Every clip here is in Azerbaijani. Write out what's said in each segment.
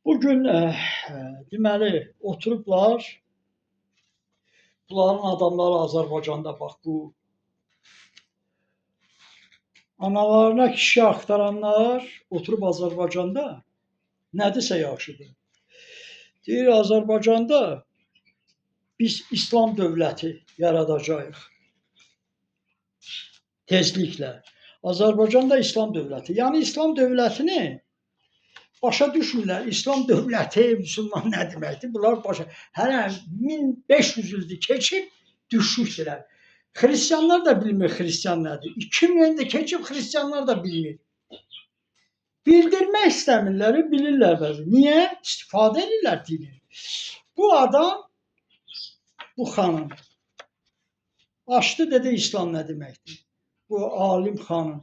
Bugün deməli oturublar, bunların adamları Azərbaycanda bax bu analarına kişi axtaranlar oturub Azərbaycanda nədirsə yaxşıdır. Deyir Azərbaycanda biz İslam dövləti yaradacağıq tezliklə. Azərbaycanda İslam dövləti. Yəni İslam dövlətini başa düşmürlər. İslam dövləti, müsəlman nə deməkdir? Bunlar başa... Hələ 1500 ildir keçib düşmüşdülər. Xristianlar da bilmir xristian nədir. 2000 ildir keçib xristianlar da bilmir. Bildirmək istəmirlər, bilirlər bəzi. Niyə? İstifadə edirlər dini. Bu adam, bu xanım açdı dedi İslam nə deməkdir? Bu alim xanım.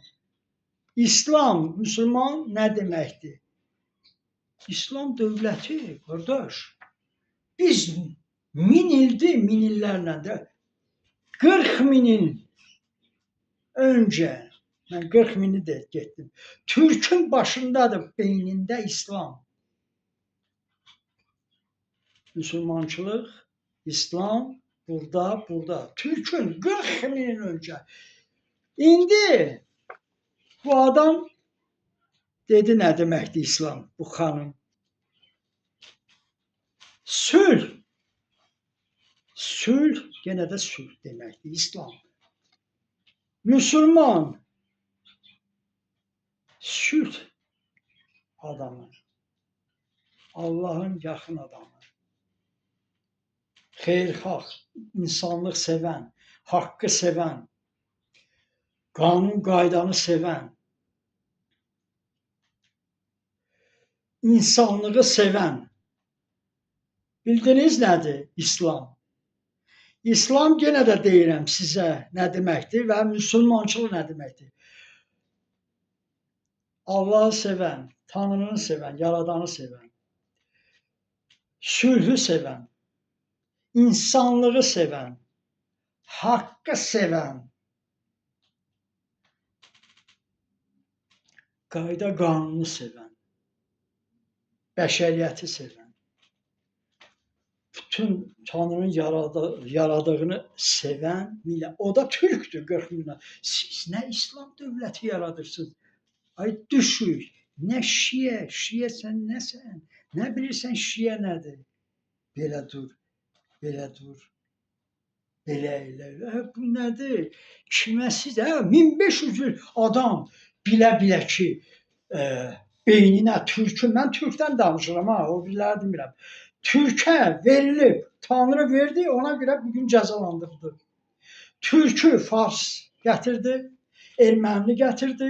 İslam, müsəlman nə deməkdir? İslam dövləti, qardaş, biz 1000 ildir, 1000 illərlə də 40 minin öncə, mən 40 mini də getdim, Türkün başındadır, beynində İslam. Müsəlmançılıq, İslam, burada. Türkün 40 minin öncə. İndi bu adam dedi nə deməkdir İslam, bu xanım. Sülh. Sülh, yenə də sülh deməkdir İslam. Müsəlman. Sülh adamı. Allahın yaxın adamı. Xeyirxah, insanlıq sevən, haqqı sevən, qanun qaydanı sevən, insanlığı sevən. Bildiniz nədir İslam? İslam yenə də deyirəm sizə nə deməkdir və müsəlmançılıq nə deməkdir? Allahı sevən, Tanrını sevən, Yaradanı sevən, sülhü sevən, insanlığı sevən, haqqı sevən, qayda qanunu sevən, bəşəriyyəti sevən, bütün Tanrının yaradığını sevən millət. O da Türkdür 40 milyon. Siz nə İslam dövləti yaradırsınız? Ay düşük. Nə şiə, şiə sən nəsən? Nə bilirsən şiə nədir? Belə dur, belə dur. Belə elə. Bu nədir? Kimə siz? 1500 il adam bilə ki, beyninə Türkü, mən Türkdən danışıram ha, o biriləri demirəm. Türkə verilib, Tanrı verdi, ona görə bugün cəzalandırdı. Türkü Fars gətirdi, Erməni gətirdi,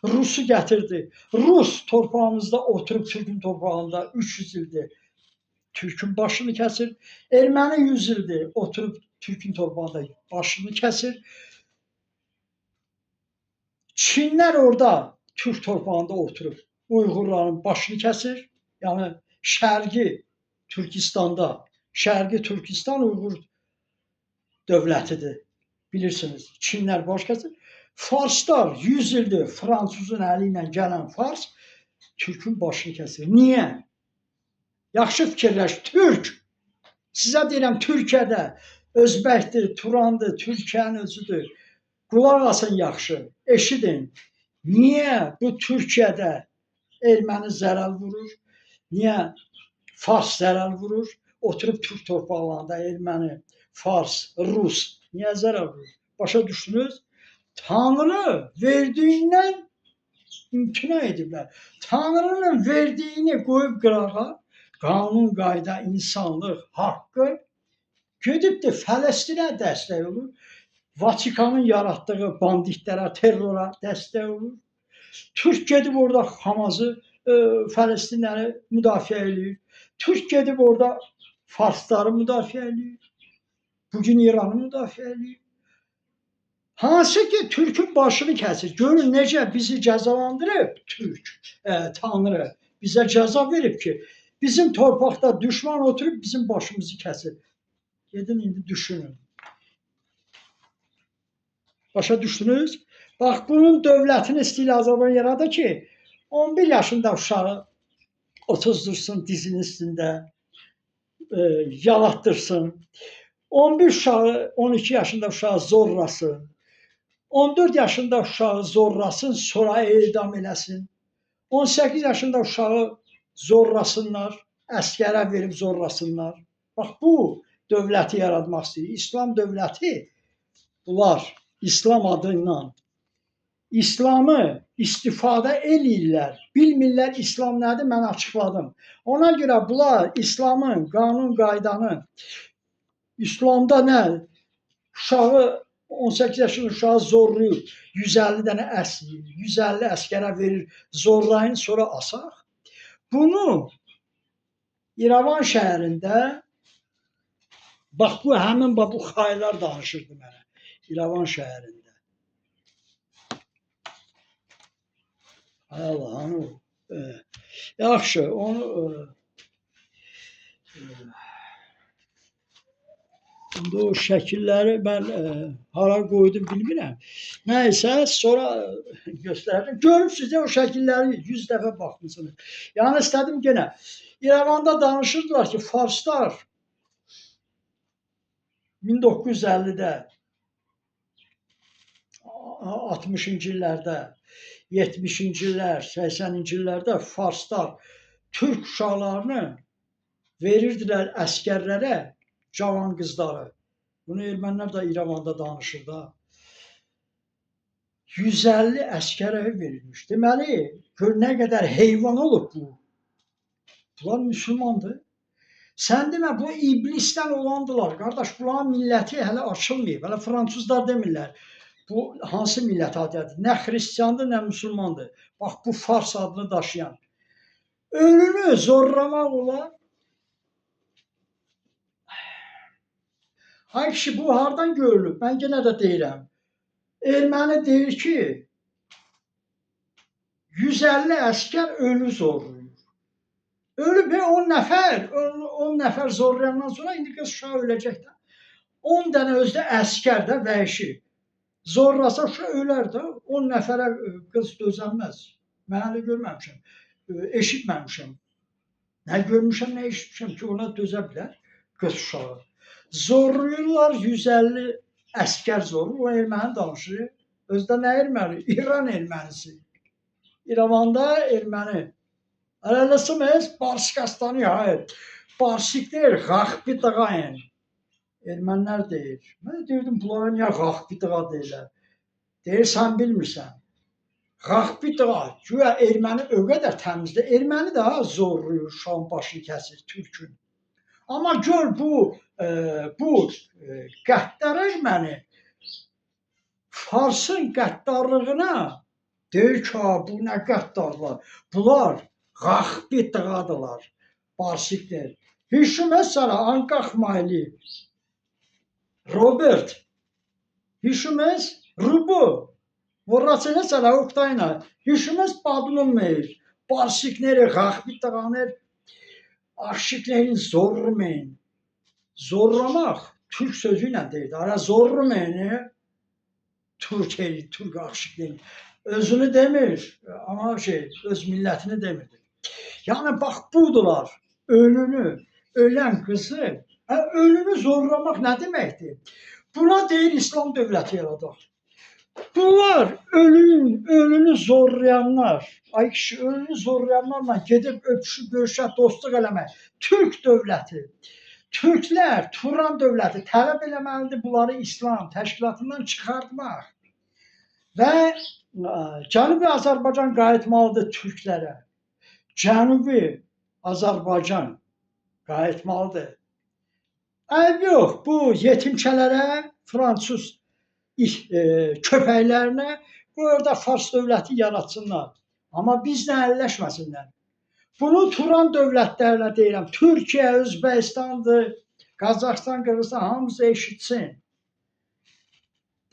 Rusu gətirdi. Rus torpağımızda oturub Türkün torpağında 300 ildir Türkün başını kəsir. Erməni 100 ildir oturub Türkün torpağında başını kəsir. Çinlər orada Türk torpağında oturub Uyğurların başını kəsir. Yəni şərqi Türkistanda, Şərqi Türkistan Uyğur dövlətidir. Bilirsiniz, Çinlər baş kəsir. Farslar 100 ildir Fransızın əli ilə gələn Fars Türkün başını kəsir. Niyə? Yaxşı fikirləş, Türk. Sizə deyirəm, Türkiyədə Özbəkdir, Turandır, Türkiyənin özüdür. Qulaq asın yaxşı, eşidin. Niyə bu Türkiyədə erməni zərər vurur? Niyə Fars zərər vurur? Oturub Türk torpaqlarında erməni, Fars, Rus niyə zərər vurur? Başa düşdünüz? Tanrı verdiyindən imtina ediblər. Tanrının verdiyini qoyub qırağa, qanun, qayda, insanlıq, haqqı gedibdir Fələstinə dəstək olur. Vatikanın yaratdığı banditlərə, terrora dəstək olur. Türk gedib orada Hamazı, Fələstinləri müdafiə edir. Türk gedib orada Farsları müdafiə edir. Bugün İranı müdafiə edir. Hansı ki Türkün başını kəsir. Görün necə bizi cəzalandırıb Türk, Tanrı bizə cəza verib ki, bizim torpaqda düşman oturub bizim başımızı kəsir. Gedin indi düşünün. Başa düşdünüz? Bax bunun dövlətini istəyir Azərbaycan yaradı ki, 11 yaşında uşağı otuzdursun dizinin üstündə, yalatdırsın. 11 uşağı, 12 yaşında uşağı zorlasın. 14 yaşında uşağı zorlasın, sonra edam eləsin. 18 yaşında uşağı zorlasınlar, əskərə verib zorlasınlar. Bax, bu dövləti yaratmaq istəyir. İslam dövləti, bunlar İslam adıyla İslamı istifadə eləyirlər. Bilmirlər İslam nədir, mən açıqladım. Ona görə bunlar İslamın qanun qaydanı, İslamda nə? Uşağı 18 yaşında uşağı zorlayıb 150 dənə əsir, 150 əskərə verir, zorlayın, sonra asaq. Bunu İrəvan şəhərində, bax bu həmin bu xaylar danışırdı mənə. İrəvan şəhərində. Ay Allah, onu yaxşı, onu indi o şəkilləri mən hara qoydum bilmirəm. Nəysə, sonra göstərdim. Görürsünüz o şəkilləri 100 dəfə baxmısınız. Yəni istədim yenə. İrəvanda danışırdılar ki, farslar 1950-də, 60-cı illərdə, 70-ci illər, 80-ci illərdə farslar türk uşaqlarını verirdilər əskərlərə, cavan qızları. Bunu ermənilər də İrəvanda danışır da. 150 əskərə verilmiş. Deməli, gör nə qədər heyvan olub bu. Bunlar müsəlmandır. Sən demə, bu iblisdən olandılar. Qardaş, bunların milləti hələ açılmayıb. Hələ fransızlar demirlər. Bu hansı millət adədir? Nə xristiandır, nə müsəlmandır. Bax, bu Fars adını daşıyan. Ölünü zorlamaq olar. Ay kişi, bu hardan görülüb? Mən yenə də deyirəm. Erməni deyir ki, 150 əskər ölü zorlayır. Ölüb 10 nəfər, 10 nəfər zorlayandan sonra indi qız uşağı öləcək də. 10 dənə özdə əskər də vəhşi. Zorlasa uşaq ölər də, 10 nəfərə qız dözənməz. Mən hələ görməmişəm, eşitməmişəm. Nə görmüşəm, nə eşitmişəm ki, ona dözə bilər qız uşağı. Zorlayırlar 150 əskər zorlayır, o erməni danışır. Özdə nə erməni? İran ermənisi. İrəvanda erməni. Ələləsimiz, Barsikəstanı, hayır. Barsik deyir, Xaxbi dağayın. Ermənilər deyir. Mən deyirdim, bunlara niyə Xaxbi dağa deyirlər? Deyir, sən bilmirsən. Xaxbi dağa, güya erməni o qədər təmizdir. Erməni də zorlayır, uşağın başını kəsir, türkün. Amma gör bu qəddar erməni Farsın qəddarlığına deyir ki, bu nə qəddarlar. Bunlar Xaxbi dağadılar. Barsik deyir. Hiç mesela Ankaxmaylı Robert, işimiz Rubu, voracene sala Oktayna, işimiz Badlunmeyir, Barsikleri, Xaxbitağanır, aşıklerin zorlamayın. Zorlamak, Türk sözüyle deyir, ara zorlamayın, Türk aşıklerin. Özünü demir, ama öz millətini demir. Yani bak budular, ölen kızı, ölünü zorlamak ne demektir? Buna deyir İslam dövləti yaradaq. Bunlar ölünü zorlayanlar, ay kişi ölünü zorlayanlarla gedib öpüşüb görüşə dostluq eləmək. Türk dövləti, Türklər, Turan dövləti tələb eləməlidir bunları İslam təşkilatından çıxartmaq. Və Cənubi Azərbaycan qayıtmalıdır Türklərə. Cənubi Azərbaycan qayıtmalıdır. Ayıb yox, bu yetimçələrə, Fransız köpəklərinə orada Fars dövləti yaratsınlar. Amma bizlə əlləşməsinlər. Bunu Turan dövlətlərlə deyirəm. Türkiyə, Özbəkistandır, Qazaxstan, Qırğızstan hamısı eşitsin.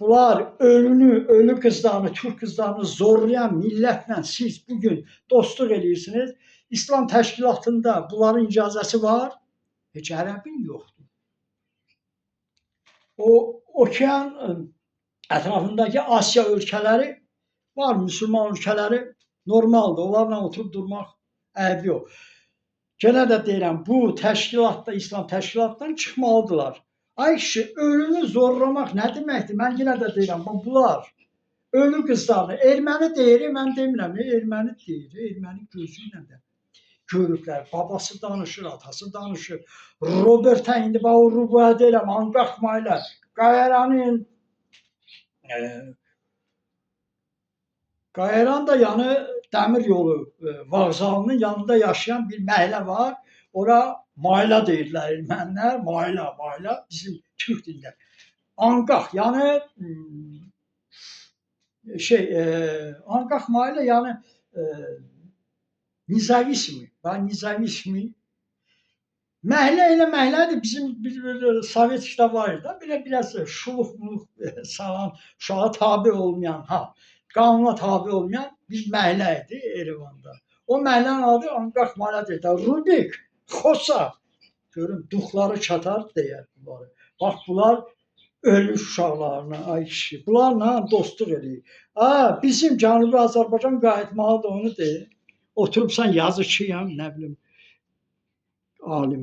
Bunlar ölü qızlarını, Türk qızlarını zorlayan millətlə siz bugün dostluq edirsiniz. İslam təşkilatında bunların icazəsi var. Heç ərəbin yoxdur. O okean ətrafındakı Asiya ölkələri var, müsəlman ölkələri normaldır. Onlarla oturub durmaq əybi yox. Yenə də deyirəm, bu təşkilatda, İslam təşkilatdan çıxmalıdırlar. Ay kişi, ölünü zorlamaq nə deməkdir? Mən yenə də deyirəm, bunlar ölü qızlarını erməni deyir, mən demirəm, erməni deyir, erməni gözü ilə də görüblər. Babası danışır, atası danışır. Robertə indi bax o rübaya deyirəm, anqaxmayla. Qayaranın Qayaran da yanı dəmir yolu vağzalının yanında yaşayan bir məhəllə var. Ora Mayla deyirlər ermənilər. Mayla bizim türk dilində. Anqax, yəni Anqax Mayla yəni Nizavismi. Nizavismi. Məhəllə elə məhəllədir. Bizim bir Sovet kitabları da biraz şuluq salan, uşağa tabe olmayan, qanuna tabe olmayan bir məhəllə idi Erevanda. O məhəllənin adı Anqax Mayla deyirlər. Rubik, Xosa. Görün, duxları çatar deyər bunları. Bax, bunlar ölü uşaqlarına, ay kişi. Bunlarla dostluq edir. Bizim Cənubi Azərbaycan qayıtmalıdır, onu deyir. Oturubsan yazıçıyam, nə bilim, aliməm.